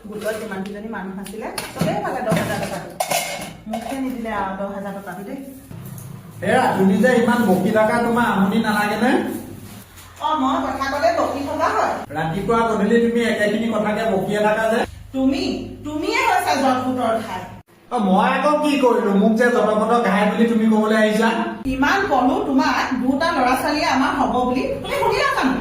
গোটত যিমানকেইজনী মানুহ আছিলে চবেই পালে 10,000 টকাটো। মোকহে নিদিলে আৰু 10,000 টকাটো দেই। এৰা তুমি যে ইমান বকি থকা তোমাৰ আমনি নালাগে নে? মই কথা ক'লে বকি থকা হয়। ৰাতিপুৱা গধূলি তুমি একেখিনি কথাকে বকিয়ে থাকা যে। তুমিয়ে কৈছা জটফুটৰ ঠাই। মই আকৌ কি কৰিলো? মোক যে জটপট ঘাই বুলি তুমি কবলৈ আহিছা? ইমান কলো তোমাক দুটা ল'ৰা ছোৱালীয়ে আমাৰ হ'ব বুলি, তুমি শুনিলা জানো?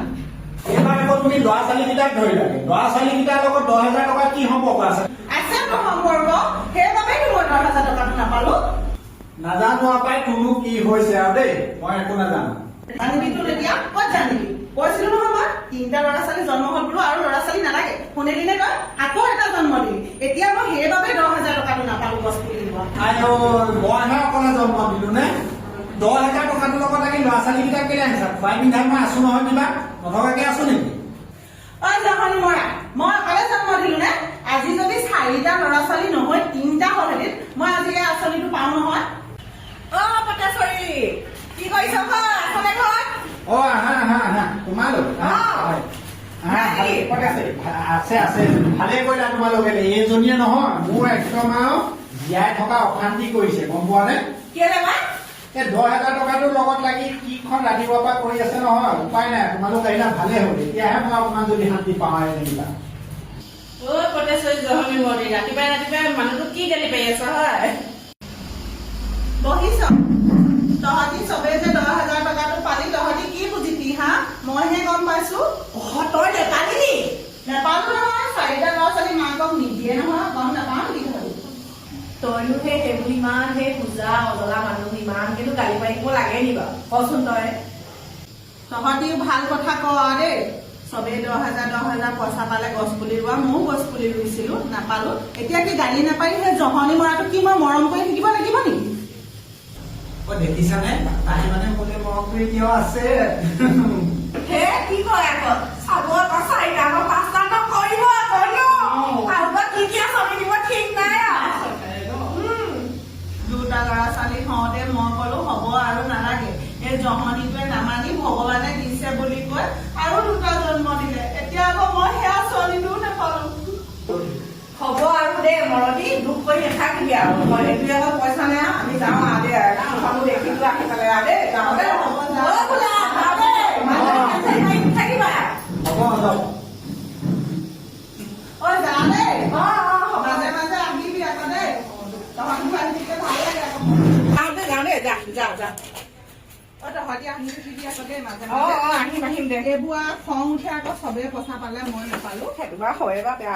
এইবাৰ আকৌ তুমি ল'ৰা ছোৱালী কেইটাক ধৰিলা। ল'ৰা ছোৱালী কেইটাৰ লগত 10,000 টকা কি সম্পৰ্ক আছে? আছে তো সম্পৰ্ক, সেইবাবেতো মই 10,000 টকাটো নাপালো। নাজানো পাই তোনো কি হৈছে আৰু দেই, মই একো নাজানো। জানিবি তোৰ এতিয়া ক'ত জানিবি? কৈছিলো নহয় মই 3টা ল'ৰা ছোৱালী জন্ম হ'ল বোলো আৰু ল'ৰা ছোৱালী নালাগে। শুনিলি নে তই? আকৌ এটা জন্ম দিলি। এতিয়া মই সেইবাবে 10,000 টকাটো নাপালো গছ পুলি লোৱা। মইহে অকলে জন্ম দিলো নে? 10,000 টকাটোৰ লগত আহি ল'ৰা ছোৱালী কেইটাক কেলে আনিছা? খুৱাই পিন্ধাই মই আছো নহয়, কিবা নথকাকে আছো নেকি? জহনী মৰা, মই অকলে জন্ম দিলো নে? আজি যদি 4টা ল'ৰা ছোৱালী নহয় 3টা হ'লহেঁতেন মই আজি এই আঁচনিটো পাওঁ নহয়। পটেশ্বৰী কি কৰিছ আঁচনি ঘৰত? আহা তোমালোক আছে ভালে কৰিলা তোমালোকে। এইজনীয়ে নহয় মোৰ একদম আৰু জীয়াই থকা অশান্তি কৰিছে, গম পোৱা নে? কেলে বা? এই 10,000 টকাটোৰ লগত লাগি কিখন ৰাতিপুৱাৰ পৰা কৰি আছে নহয়, উপায় নাই। তোমালোক আহিলা ভালে হ'ল, এতিয়াহে মই অকণমান যদি শান্তি পাওঁ যেনিবা। পটেশ্বৰী জহনী মৰি ৰাতিপুৱাই মানুহটো কি গালি পাই আছ হয়? বহিছ তহঁতি চবেই যে 10,000 টকাটো পালি, তহঁতি কি বুজিবি হা? মইহে গম পাইছো। তই নেপালি নি? নেপালো নহয়, 4টা ল'ৰা ছোৱালী মাকক নিদিয়ে নহয়, গম নাপাওঁ নেকি তহঁতি? তইনো সেইবোৰ ইমান পূজা অজলা মানুহ ইমান কিন্তু গালি পাৰিব লাগে নি বাৰু? কচোন তই। তহঁতিও ভাল কথা ক দেই। চবেই 10,000 পইচা পালে গছ পুলি ৰোৱা, ময়ো গছ পুলি ৰুইছিলো, নাপালো। এতিয়া কি গালি নাপাৰি সেই জহনী মৰাটো কি মই মৰম কৰি থাকিব লাগিব নেকি? দেখিছানে তাই মানে ক'লে মৰমটো এতিয়াও আছে। কি কয় আকৌ চাব আকৌ 4টা 5টা নকৰিব আকৌ ন কি আঁচনি দিব ঠিক নাই আৰু। 2টা ল'ৰা ছোৱালী হওঁতে মই কলো হ'ব আৰু নালাগে। এই জহনীটোৱে নামানি ভগৱানে দিছে বুলি কৈ আৰু 2টা জন্ম দিলে। এতিয়া আকৌ মই সেই আঁচনিটোও নাপালো। হ'ব আৰু দেই মৰতি দুখ কৰি নাথাকিবি আৰু। সেইটোৱে আকৌ পইচা নাই, আমি যাওঁ আৰু দেই কথাবোৰ দেখিলো আহি পেলাই আৰু দেই গাঁৱতে থাকিবা। হ'ব যা দেই। মাজে মাজে আহিবি আকৌ দেই। তহঁতি আহি থাকিলে ভাল লাগে আকৌ। যাওঁ দেই যা তহঁতি আহি থাকিবি আকৌ দেই মাজে আহিম দে। এইবোৰ আৰু খং উঠে আকৌ চবেই পইচা পালে মই নাপালো। সেইটো বাৰু হয় বা বেয়া